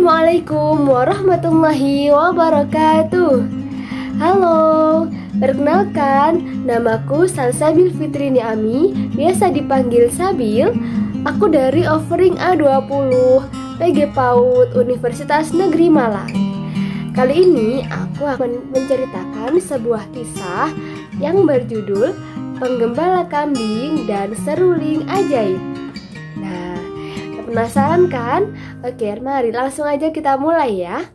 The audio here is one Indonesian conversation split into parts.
Assalamualaikum warahmatullahi wabarakatuh. Halo, perkenalkan, namaku Salsabil Fitri Niami, biasa dipanggil Sabil. Aku dari Offering A20 PG PAUD Universitas Negeri Malang. Kali ini aku akan menceritakan sebuah kisah yang berjudul Penggembala Kambing dan Seruling Ajaib. Nah, penasaran kan? Oke, mari langsung aja kita mulai ya.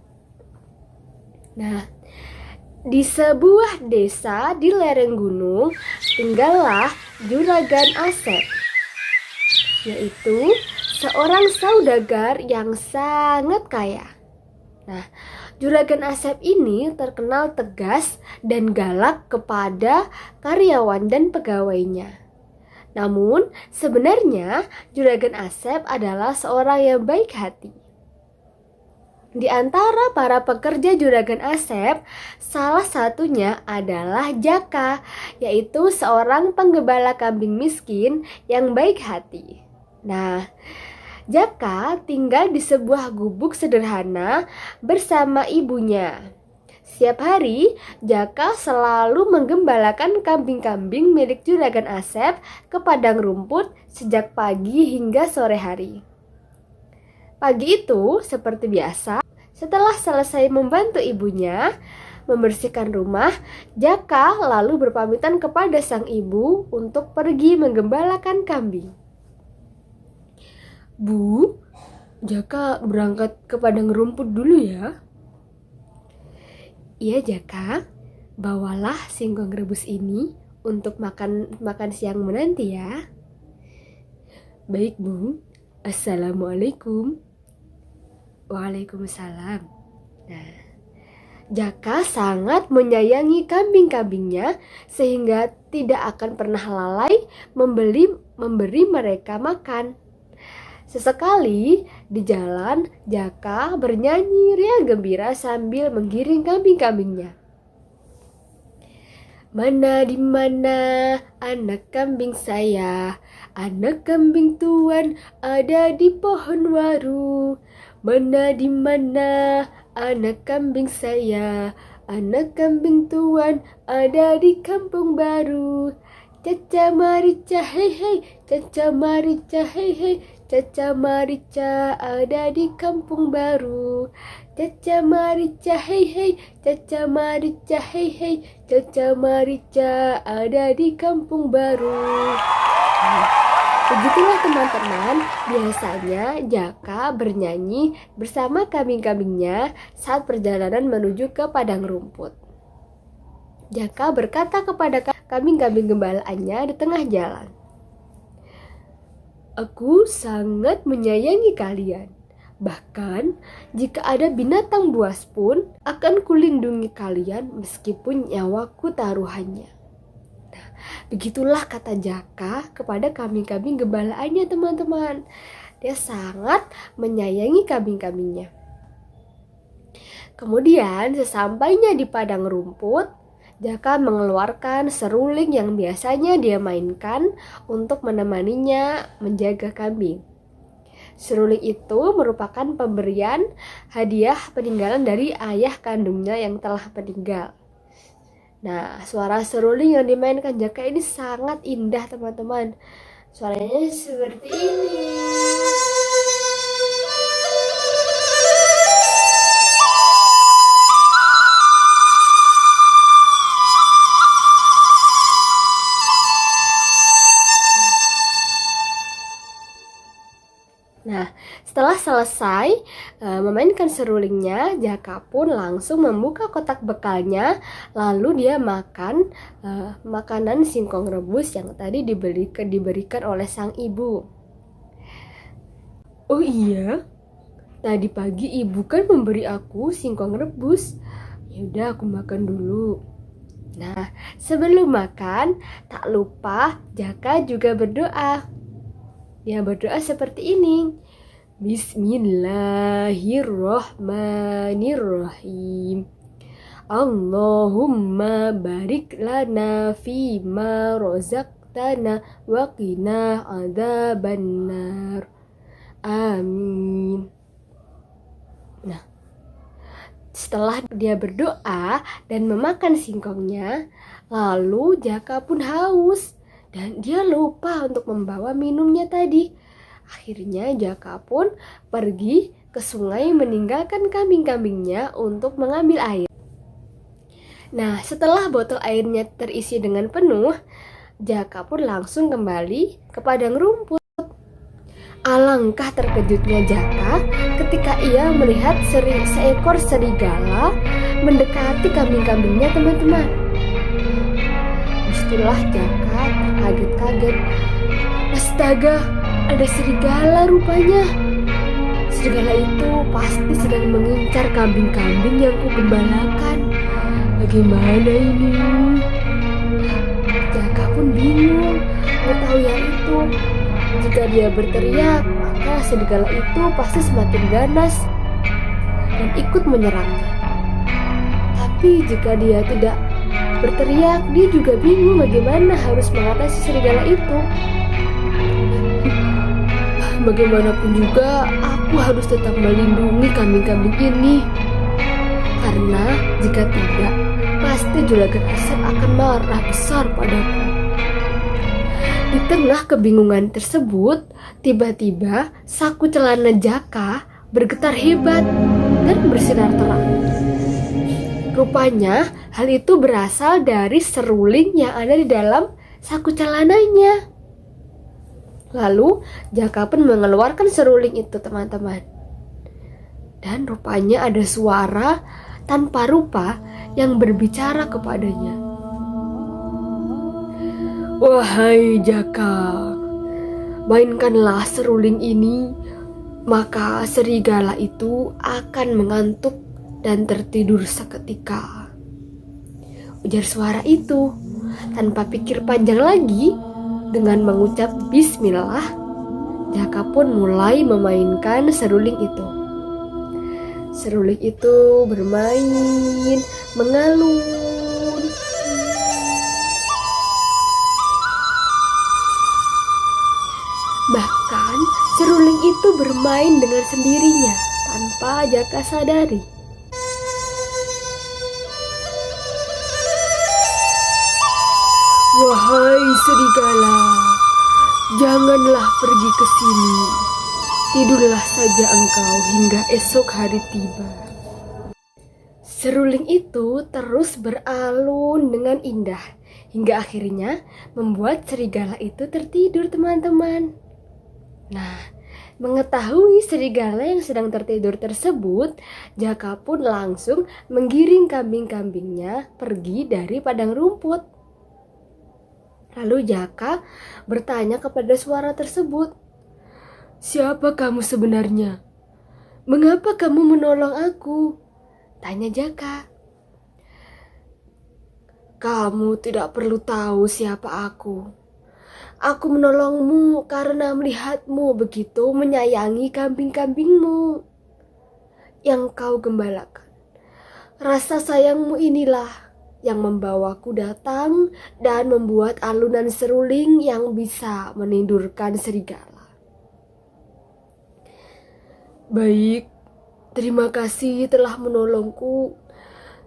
Nah, di sebuah desa di lereng gunung tinggallah Juragan Asep, yaitu seorang saudagar yang sangat kaya. Nah, Juragan Asep ini terkenal tegas dan galak kepada karyawan dan pegawainya. Namun, sebenarnya Juragan Asep adalah seorang yang baik hati. Di antara para pekerja Juragan Asep, salah satunya adalah Jaka, yaitu seorang penggembala kambing miskin yang baik hati. Nah, Jaka tinggal di sebuah gubuk sederhana bersama ibunya. Setiap hari, Jaka selalu menggembalakan kambing-kambing milik Juragan Asep ke padang rumput sejak pagi hingga sore hari. Pagi itu, seperti biasa, setelah selesai membantu ibunya membersihkan rumah, Jaka lalu berpamitan kepada sang ibu untuk pergi menggembalakan kambing. "Bu, Jaka berangkat ke padang rumput dulu ya." "Iya Jaka, bawalah singkong rebus ini untuk makan siang menanti ya." "Baik Bu, Assalamualaikum." "Waalaikumsalam." Nah, Jaka sangat menyayangi kambing-kambingnya sehingga tidak akan pernah lalai memberi mereka makan. Sesekali di jalan, Jaka bernyanyi riang gembira sambil menggiring kambing-kambingnya. "Mana di mana anak kambing saya, anak kambing tuan ada di pohon waru. Mana di mana anak kambing saya, anak kambing tuan ada di kampung baru. Caca marica hei hei, caca marica hei hei, caca marica ada di kampung baru. Caca marica hei hei, caca marica hei hei, caca marica ada di kampung baru." Begitulah teman-teman, biasanya Jaka bernyanyi bersama kambing-kambingnya saat perjalanan menuju ke padang rumput. Jaka berkata kepada kambing-kambing gembalaannya di tengah jalan, "Aku sangat menyayangi kalian. Bahkan jika ada binatang buas pun akan kulindungi kalian meskipun nyawaku taruhannya." Nah, begitulah kata Jaka kepada kambing-kambing gembalaannya teman-teman. Dia sangat menyayangi kambing-kambingnya. Kemudian sesampainya di padang rumput, Jaka mengeluarkan seruling yang biasanya dia mainkan untuk menemaninya menjaga kambing. Seruling itu merupakan pemberian hadiah peninggalan dari ayah kandungnya yang telah meninggal. Nah, suara seruling yang dimainkan Jaka ini sangat indah teman-teman. Suaranya seperti ini. Nah, setelah selesai memainkan serulingnya, Jaka pun langsung membuka kotak bekalnya, lalu dia makan makanan singkong rebus yang tadi diberikan oleh sang ibu. "Oh iya, tadi pagi ibu kan memberi aku singkong rebus. Yaudah aku makan dulu." Nah, sebelum makan, tak lupa Jaka juga berdoa. Dia berdoa seperti ini. "Bismillahirrahmanirrahim. Allahumma barik lana fima rozaqtana wa qina adzabannar. Amin." Setelah dia berdoa dan memakan singkongnya, lalu Jaka pun haus dan dia lupa untuk membawa minumnya tadi. Akhirnya Jaka pun pergi ke sungai meninggalkan kambing-kambingnya untuk mengambil air. Nah, setelah botol airnya terisi dengan penuh, Jaka pun langsung kembali ke padang rumput. Alangkah terkejutnya Jaka ketika ia melihat seekor serigala mendekati kambing-kambingnya, teman-teman. Disitulah Jaka terkaget-kaget. Astaga, ada serigala rupanya. Serigala itu pasti sedang mengincar kambing-kambing yang kugembalakan. Bagaimana ini? Jaka pun bingung mengetahui hal itu. Jika dia berteriak, maka serigala itu pasti semakin ganas dan ikut menyerangnya. Tapi jika dia tidak berteriak, dia juga bingung bagaimana harus mengatasi serigala itu. Bagaimanapun juga, aku harus tetap melindungi kambing-kambing ini. Karena jika tidak, pasti Juragan Asep akan marah besar padaku. Di tengah kebingungan tersebut, tiba-tiba saku celana Jaka bergetar hebat dan bersinar terang. Rupanya hal itu berasal dari seruling yang ada di dalam saku celananya. Lalu Jaka pun mengeluarkan seruling itu, teman-teman. Dan rupanya ada suara tanpa rupa yang berbicara kepadanya. Wahai Jaka, mainkanlah seruling ini, maka serigala itu akan mengantuk dan tertidur seketika. Ujar suara itu. Tanpa pikir panjang lagi, dengan mengucap bismillah, Jaka pun mulai memainkan seruling itu. Seruling itu bermain, mengalun. Bahkan seruling itu bermain dengan sendirinya tanpa Jaka sadari. Wahai serigala, janganlah pergi ke sini. Tidurlah saja engkau hingga esok hari tiba. Seruling itu terus beralun dengan indah hingga akhirnya membuat serigala itu tertidur, teman-teman. Nah, mengetahui serigala yang sedang tertidur tersebut, Jaka pun langsung menggiring kambing-kambingnya pergi dari padang rumput. Lalu Jaka bertanya kepada suara tersebut, "Siapa kamu sebenarnya? Mengapa kamu menolong aku?" Tanya Jaka. "Kamu tidak perlu tahu siapa aku. Aku menolongmu karena melihatmu begitu menyayangi kambing-kambingmu yang kau gembalakan. Rasa sayangmu inilah yang membawaku datang dan membuat alunan seruling yang bisa menidurkan serigala." "Baik, terima kasih telah menolongku.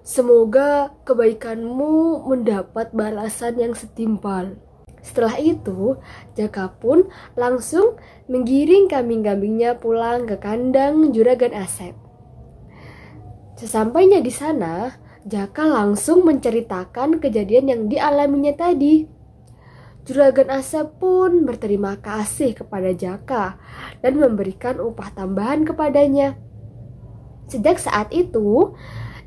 Semoga kebaikanmu mendapat balasan yang setimpal." Setelah itu, Jaka pun langsung menggiring kambing-kambingnya pulang ke kandang Juragan Asep. Sesampainya di sana, Jaka langsung menceritakan kejadian yang dialaminya tadi. Juragan Asep pun berterima kasih kepada Jaka dan memberikan upah tambahan kepadanya. Sejak saat itu,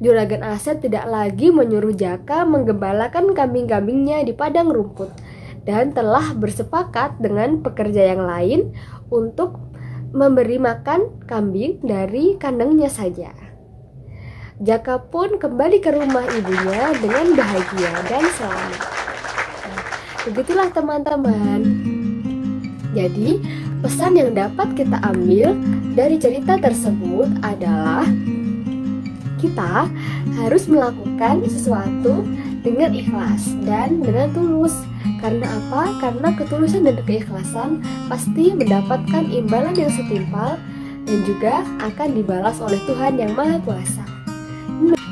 Juragan Asep tidak lagi menyuruh Jaka menggembalakan kambing-kambingnya di padang rumput dan telah bersepakat dengan pekerja yang lain untuk memberi makan kambing dari kandangnya saja. Jaka pun kembali ke rumah ibunya dengan bahagia dan selamat. Nah, begitulah teman-teman. Jadi, pesan yang dapat kita ambil dari cerita tersebut adalah kita harus melakukan sesuatu dengan ikhlas dan dengan tulus. Karena apa? Karena ketulusan dan keikhlasan pasti mendapatkan imbalan yang setimpal dan juga akan dibalas oleh Tuhan yang Maha Kuasa.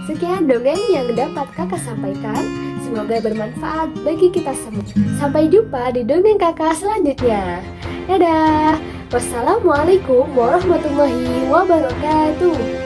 Sekian dongeng yang dapat kakak sampaikan. Semoga bermanfaat bagi kita semua. Sampai jumpa di dongeng kakak selanjutnya. Dadah. Wassalamualaikum warahmatullahi wabarakatuh.